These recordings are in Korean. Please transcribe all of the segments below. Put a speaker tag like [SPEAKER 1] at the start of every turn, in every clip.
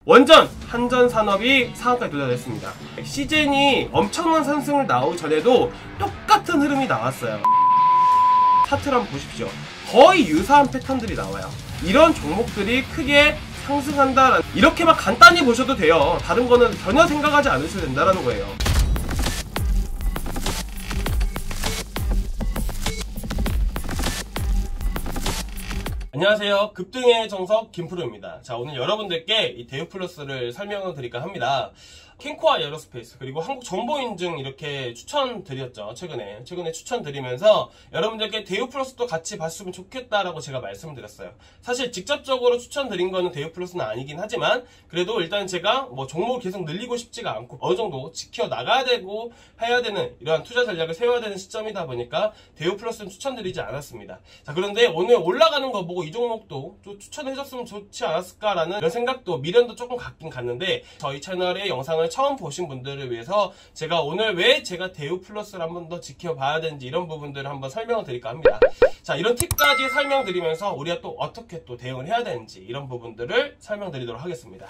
[SPEAKER 1] 완전 한전산업이 상한가에 도달했습니다. 시젠이 엄청난 상승을 나오기 전에도 똑같은 흐름이 나왔어요. 차트를 한번 보십시오. 거의 유사한 패턴들이 나와요. 이런 종목들이 크게 상승한다, 이렇게만 간단히 보셔도 돼요. 다른 거는 전혀 생각하지 않으셔도 된다는 거예요. 안녕하세요. 급등의 정석 김프로입니다. 자, 오늘 여러분들께 이 대우플러스를 설명을 드릴까 합니다. 캔코아 에어로스페이스 그리고 한국정보인증 이렇게 추천드렸죠. 최근에 추천드리면서 여러분들께 대우플러스도 같이 봤으면 좋겠다라고 제가 말씀드렸어요. 사실 직접적으로 추천드린 거는 대우플러스는 아니긴 하지만 그래도 일단 제가 뭐 종목을 계속 늘리고 싶지가 않고 어느 정도 지켜나가야 되고 해야 되는 이러한 투자 전략을 세워야 되는 시점이다 보니까 대우플러스는 추천드리지 않았습니다. 자, 그런데 오늘 올라가는 거 보고 이 종목도 좀 추천해줬으면 좋지 않았을까라는 이런 생각도 미련도 조금 갖긴 갔는데 저희 채널의 영상을 처음 보신 분들을 위해서 제가 오늘 왜 제가 대우플러스를 한 번 더 지켜봐야 되는지 이런 부분들을 한번 설명을 드릴까 합니다. 자, 이런 팁까지 설명드리면서 우리가 또 어떻게 또 대응을 해야 되는지 이런 부분들을 설명드리도록 하겠습니다.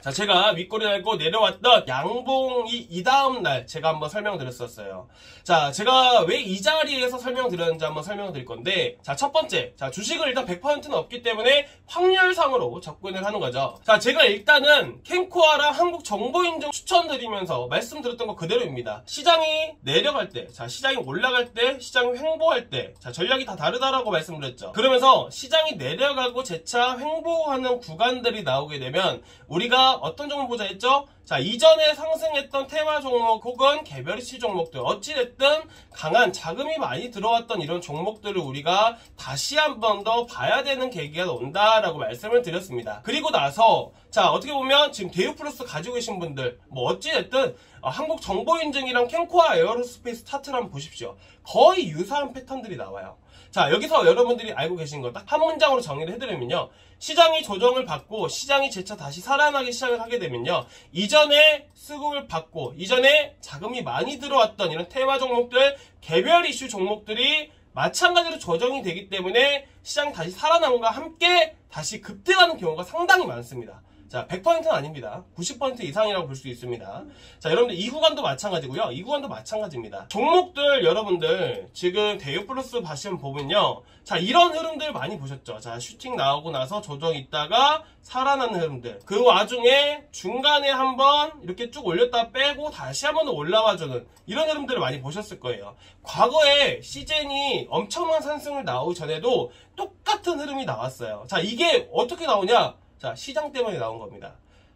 [SPEAKER 1] 자, 제가 윗꼬리 달고 내려왔던 양봉이 이 다음날 제가 한번 설명드렸었어요. 자, 제가 왜 이 자리에서 설명드렸는지 한번 설명드릴 건데, 자, 첫 번째, 자, 주식을 일단 100%는 없기 때문에 확률상으로 접근을 하는 거죠. 자, 제가 일단은 캔코아랑 한국정보인증 추천드리면서 말씀드렸던 거 그대로입니다. 시장이 내려갈 때, 자, 시장이 올라갈 때, 시장이 횡보할 때, 자, 전략이 다 다르다라고 말씀드렸죠. 그러면서 시장이 내려가고 재차 횡보하는 구간들이 나오게 되면 우리가 어떤 종목 보자 했죠? 자, 이전에 상승했던 테마 종목 혹은 개별 이슈 종목들 어찌됐든 강한 자금이 많이 들어왔던 이런 종목들을 우리가 다시 한 번 더 봐야 되는 계기가 온다라고 말씀을 드렸습니다. 그리고 나서 자, 어떻게 보면 지금 대우플러스 가지고 계신 분들 뭐 어찌됐든 한국정보인증이랑 캔코아 에어로스페이스 차트를 한번 보십시오. 거의 유사한 패턴들이 나와요. 자, 여기서 여러분들이 알고 계신 거 딱 한 문장으로 정리를 해드리면요. 시장이 조정을 받고 시장이 재차 다시 살아나기 시작을 하게 되면요. 이전에 수급을 받고 이전에 자금이 많이 들어왔던 이런 테마 종목들, 개별 이슈 종목들이 마찬가지로 조정이 되기 때문에 시장이 다시 살아남음과 함께 다시 급등하는 경우가 상당히 많습니다. 자, 100%는 아닙니다. 90% 이상이라고 볼 수 있습니다. 자, 여러분들 이 구간도 마찬가지고요. 이 구간도 마찬가지입니다. 종목들 여러분들 지금 대우플러스 보면요. 자, 이런 흐름들 많이 보셨죠. 자, 슈팅 나오고 나서 조정 있다가 살아나는 흐름들. 그 와중에 중간에 한번 이렇게 쭉 올렸다 빼고 다시 한번 더 올라와주는 이런 흐름들을 많이 보셨을 거예요. 과거에 시젠이 엄청난 상승을 나오기 전에도 똑같은 흐름이 나왔어요. 자, 이게 어떻게 나오냐? 자, 시장 때문에 나온 겁니다.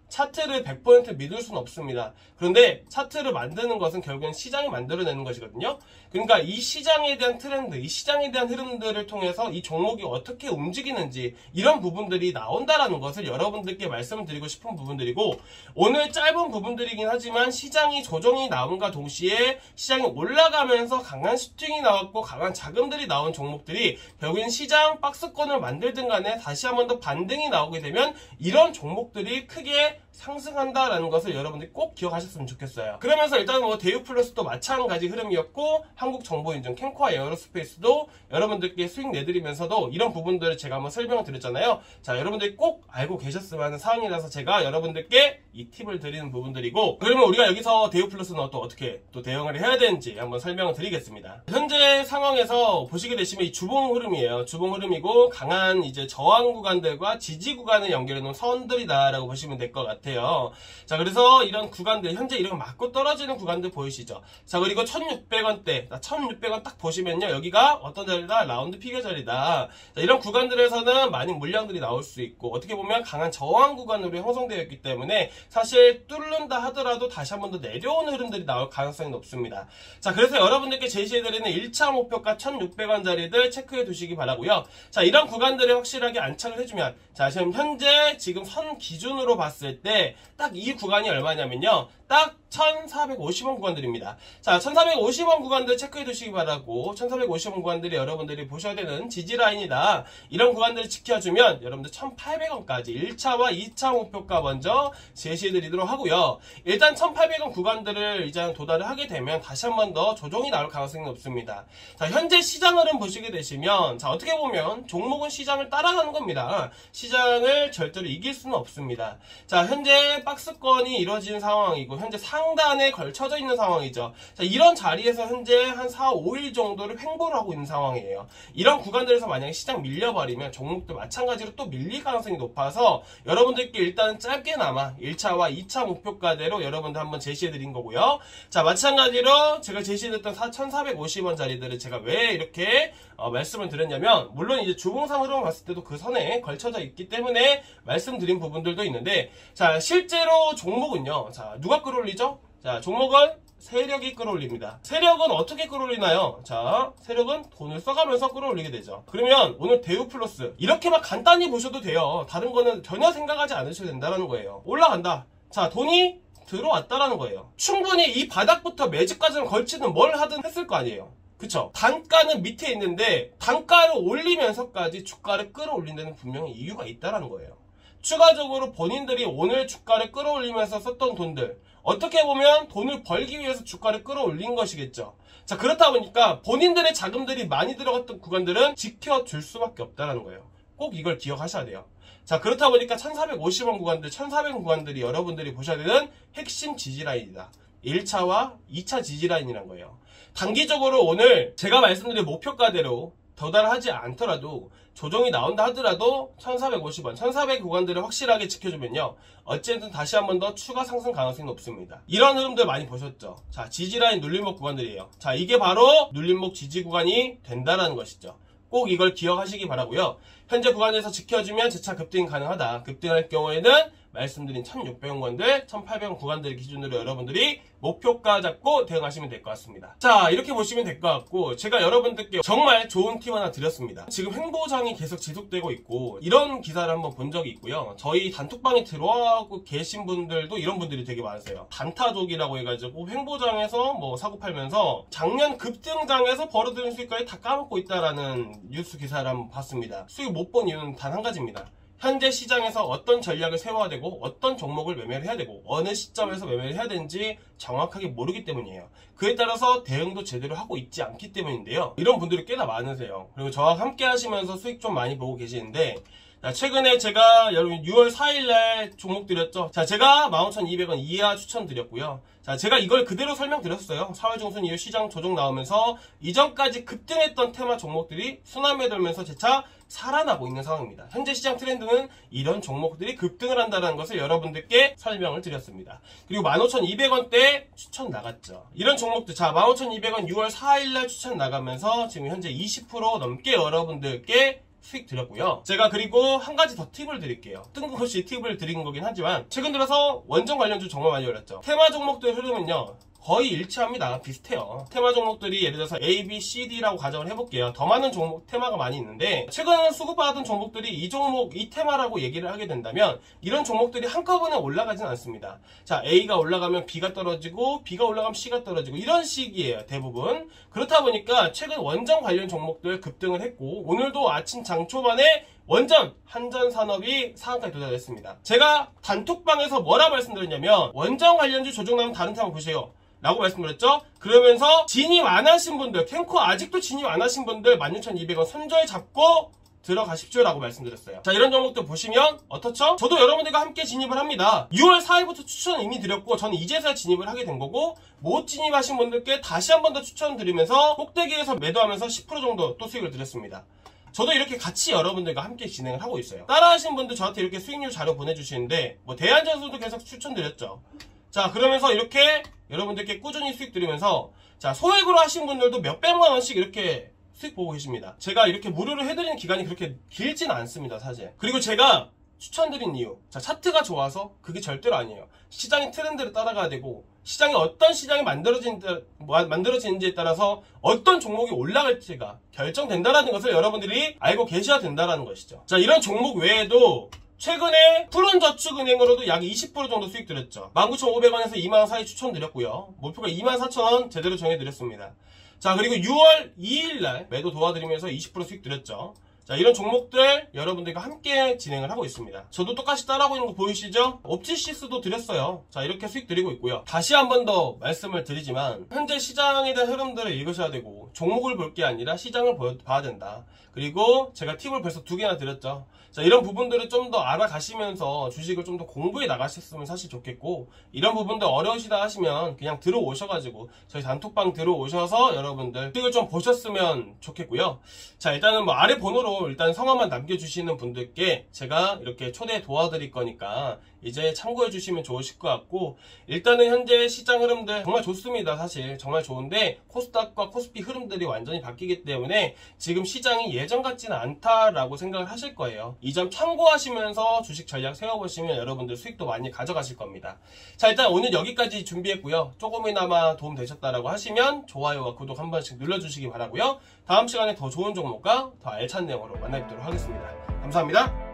[SPEAKER 1] 차트를 100% 믿을 수는 없습니다. 그런데 차트를 만드는 것은 결국엔 시장이 만들어내는 것이거든요. 그러니까 이 시장에 대한 트렌드, 이 시장에 대한 흐름들을 통해서 이 종목이 어떻게 움직이는지 이런 부분들이 나온다라는 것을 여러분들께 말씀을 드리고 싶은 부분들이고, 오늘 짧은 부분들이긴 하지만 시장이 조정이 나온과 동시에 시장이 올라가면서 강한 슈팅이 나왔고 강한 자금들이 나온 종목들이 결국엔 시장 박스권을 만들든 간에 다시 한번 더 반등이 나오게 되면 이런 종목들이 크게 상승한다라는 것을 여러분들이 꼭 기억하셨으면 좋겠어요. 그러면서 일단 뭐 대우플러스도 마찬가지 흐름이었고 한국정보인증 캔코아 에어로스페이스도 여러분들께 수익 내드리면서도 이런 부분들을 제가 한번 설명을 드렸잖아요. 자, 여러분들이 꼭 알고 계셨으면 하는 사항이라서 제가 여러분들께 이 팁을 드리는 부분들이고, 그러면 우리가 여기서 대우플러스는 또 어떻게 또 대응을 해야 되는지 한번 설명을 드리겠습니다. 현재 상황에서 보시게 되시면 이 주봉 흐름이에요. 주봉 흐름이고 강한 이제 저항 구간들과 지지 구간을 연결해 놓은 선들이다라고 보시면 될 것 같아요. 자, 그래서 이런 구간들 현재 이런 맞고 떨어지는 구간들 보이시죠? 자, 그리고 1600원대 1600원 딱 보시면요, 여기가 어떤 자리다? 라운드 피겨 자리다. 자, 이런 구간들에서는 많은 물량들이 나올 수 있고 어떻게 보면 강한 저항 구간으로 형성되어 있기 때문에 사실 뚫는다 하더라도 다시 한 번 더 내려오는 흐름들이 나올 가능성이 높습니다. 자, 그래서 여러분들께 제시해드리는 1차 목표가 1600원 자리들 체크해 두시기 바라고요. 자, 이런 구간들을 확실하게 안착을 해주면, 자, 지금 현재 지금 선 기준으로 봤을 때 딱 이 구간이 얼마냐면요, 딱 1450원 구간들입니다. 자, 1450원 구간들 체크해 두시기 바라고, 1450원 구간들이 여러분들이 보셔야 되는 지지라인이다. 이런 구간들을 지켜주면 여러분들 1800원까지 1차와 2차 목표가 먼저 제시해 드리도록 하고요. 일단 1800원 구간들을 이제 도달을 하게 되면 다시 한 번 더 조정이 나올 가능성이 높습니다. 자, 현재 시장 흐름 보시게 되시면, 자, 어떻게 보면 종목은 시장을 따라가는 겁니다. 시장을 절대로 이길 수는 없습니다. 자, 자, 현재 박스권이 이루어지는 상황이고 현재 상단에 걸쳐져 있는 상황이죠. 자, 이런 자리에서 현재 한 4, 5일 정도를 횡보를 하고 있는 상황이에요. 이런 구간들에서 만약에 시장 밀려버리면 종목도 마찬가지로 또 밀릴 가능성이 높아서 여러분들께 일단은 짧게나마 1차와 2차 목표가대로 여러분들 한번 제시해드린 거고요. 자, 마찬가지로 제가 제시해드렸던 4,450원 자리들을 제가 왜 이렇게 말씀을 드렸냐면, 물론 이제 주봉상 흐름을 봤을 때도 그 선에 걸쳐져 있기 때문에 말씀드린 부분들도 있는데, 자, 실제로 종목은요, 자, 누가 끌어올리죠? 자, 종목은 세력이 끌어올립니다. 세력은 어떻게 끌어올리나요? 자, 세력은 돈을 써가면서 끌어올리게 되죠. 그러면 오늘 대우플러스 이렇게만 간단히 보셔도 돼요. 다른 거는 전혀 생각하지 않으셔도 된다는 거예요. 올라간다. 자, 돈이 들어왔다라는 거예요. 충분히 이 바닥부터 매집까지는 걸치든 뭘 하든 했을 거 아니에요. 그쵸? 단가는 밑에 있는데 단가를 올리면서까지 주가를 끌어올린 데는 분명히 이유가 있다라는 거예요. 추가적으로 본인들이 오늘 주가를 끌어올리면서 썼던 돈들, 어떻게 보면 돈을 벌기 위해서 주가를 끌어올린 것이겠죠. 자, 그렇다 보니까 본인들의 자금들이 많이 들어갔던 구간들은 지켜줄 수밖에 없다는 거예요. 꼭 이걸 기억하셔야 돼요. 자, 그렇다 보니까 1450원 구간들, 1400원 구간들이 여러분들이 보셔야 되는 핵심 지지라인이다. 1차와 2차 지지라인이란 거예요. 단기적으로 오늘 제가 말씀드린 목표가대로 도달하지 않더라도 조정이 나온다 하더라도 1450원, 1400 구간들을 확실하게 지켜주면요, 어쨌든 다시 한 번 더 추가 상승 가능성이 높습니다. 이런 흐름들 많이 보셨죠? 자, 지지라인 눌림목 구간들이에요. 자, 이게 바로 눌림목 지지 구간이 된다라는 것이죠. 꼭 이걸 기억하시기 바라고요. 현재 구간에서 지켜주면 재차 급등이 가능하다. 급등할 경우에는 말씀드린 1600원권들, 1800원 구간들 기준으로 여러분들이 목표가 잡고 대응하시면 될 것 같습니다. 자, 이렇게 보시면 될 것 같고, 제가 여러분들께 정말 좋은 팁 하나 드렸습니다. 지금 횡보장이 계속 지속되고 있고, 이런 기사를 한번 본 적이 있고요. 저희 단톡방에 들어오고 계신 분들도 이런 분들이 되게 많으세요. 단타족이라고 해가지고 횡보장에서 뭐 사고 팔면서 작년 급등장에서 벌어들인 수익까지 다 까먹고 있다라는 뉴스 기사를 한번 봤습니다. 수익 못 본 이유는 단 한 가지입니다. 현재 시장에서 어떤 전략을 세워야 되고 어떤 종목을 매매를 해야 되고 어느 시점에서 매매를 해야 되는지 정확하게 모르기 때문이에요. 그에 따라서 대응도 제대로 하고 있지 않기 때문인데요. 이런 분들이 꽤나 많으세요. 그리고 저와 함께 하시면서 수익 좀 많이 보고 계시는데, 자, 최근에 제가 여러분 6월 4일날 종목 드렸죠. 자, 제가 15,200원 이하 추천드렸고요. 자, 제가 이걸 그대로 설명드렸어요. 4월 중순 이후 시장 조정 나오면서 이전까지 급등했던 테마 종목들이 순환매 돌면서 재차 살아나고 있는 상황입니다. 현재 시장 트렌드는 이런 종목들이 급등을 한다는 것을 여러분들께 설명을 드렸습니다. 그리고 15,200원대 추천 나갔죠. 이런 종목들, 자, 15,200원 6월 4일날 추천 나가면서 지금 현재 20% 넘게 여러분들께 수익 드렸고요. 제가 그리고 한 가지 더 팁을 드릴게요. 뜬금없이 팁을 드린 거긴 하지만 최근 들어서 원전 관련주 정말 많이 올랐죠. 테마 종목들 흐름은요, 거의 일치합니다. 비슷해요. 테마 종목들이 예를 들어서 A, B, C, D라고 가정을 해볼게요. 더 많은 종목, 테마가 많이 있는데 최근 수급받은 종목들이 이 종목, 이 테마라고 얘기를 하게 된다면 이런 종목들이 한꺼번에 올라가진 않습니다. 자, A가 올라가면 B가 떨어지고 B가 올라가면 C가 떨어지고 이런 식이에요. 대부분. 그렇다 보니까 최근 원전 관련 종목들 급등을 했고, 오늘도 아침 장초반에 원전, 한전산업이 상한가에 도달했습니다. 제가 단톡방에서 뭐라 말씀드렸냐면, 원전 관련주 조정 나면 다른 테마 보세요 라고 말씀드렸죠. 그러면서 진입 안 하신 분들, 캔코 아직도 진입 안 하신 분들 16,200원 손절 잡고 들어가십시오 라고 말씀드렸어요. 자, 이런 종목들 보시면 어떻죠? 저도 여러분들과 함께 진입을 합니다. 6월 4일부터 추천 이미 드렸고, 저는 이제서야 진입을 하게 된 거고, 못 진입하신 분들께 다시 한 번 더 추천드리면서 꼭대기에서 매도하면서 10% 정도 또 수익을 드렸습니다. 저도 이렇게 같이 여러분들과 함께 진행을 하고 있어요. 따라하신 분들 저한테 이렇게 수익률 자료 보내주시는데, 뭐 대한전수도 계속 추천드렸죠. 자, 그러면서 이렇게 여러분들께 꾸준히 수익 드리면서, 자, 소액으로 하신 분들도 몇백만 원씩 이렇게 수익 보고 계십니다. 제가 이렇게 무료로 해드리는 기간이 그렇게 길진 않습니다, 사실. 그리고 제가 추천드린 이유, 자, 차트가 좋아서 그게 절대로 아니에요. 시장의 트렌드를 따라가야 되고, 시장이 어떤 시장이 만들어지는지에 따라서 어떤 종목이 올라갈지가 결정된다는 것을 여러분들이 알고 계셔야 된다는 것이죠. 자, 이런 종목 외에도 최근에 푸른저축은행으로도 약 20% 정도 수익 드렸죠. 19,500원에서 20,000원 사이 추천드렸고요. 목표가 24,000원 제대로 정해드렸습니다. 자, 그리고 6월 2일날 매도 도와드리면서 20% 수익 드렸죠. 자, 이런 종목들 여러분들과 함께 진행을 하고 있습니다. 저도 똑같이 따라하고 있는 거 보이시죠? 옵티시스도 드렸어요. 자, 이렇게 수익 드리고 있고요. 다시 한 번 더 말씀을 드리지만, 현재 시장에 대한 흐름들을 읽으셔야 되고, 종목을 볼 게 아니라 시장을 봐야 된다. 그리고 제가 팁을 벌써 2개나 드렸죠. 자, 이런 부분들을 좀 더 알아가시면서 주식을 좀 더 공부해 나가셨으면 사실 좋겠고, 이런 부분들 어려우시다 하시면 그냥 들어오셔가지고 저희 단톡방 들어오셔서 여러분들 주식을 좀 보셨으면 좋겠고요. 자, 일단은 뭐 아래 번호로 일단 성함만 남겨주시는 분들께 제가 이렇게 초대 도와드릴 거니까 이제 참고해 주시면 좋으실 것 같고, 일단은 현재 시장 흐름들 정말 좋습니다. 사실 정말 좋은데 코스닥과 코스피 흐름들이 완전히 바뀌기 때문에 지금 시장이 예전 같지는 않다라고 생각을 하실 거예요. 이 점 참고하시면서 주식 전략 세워보시면 여러분들 수익도 많이 가져가실 겁니다. 자, 일단 오늘 여기까지 준비했고요. 조금이나마 도움 되셨다라고 하시면 좋아요와 구독 한 번씩 눌러주시기 바라고요. 다음 시간에 더 좋은 종목과 더 알찬 내용으로 만나뵙도록 하겠습니다. 감사합니다.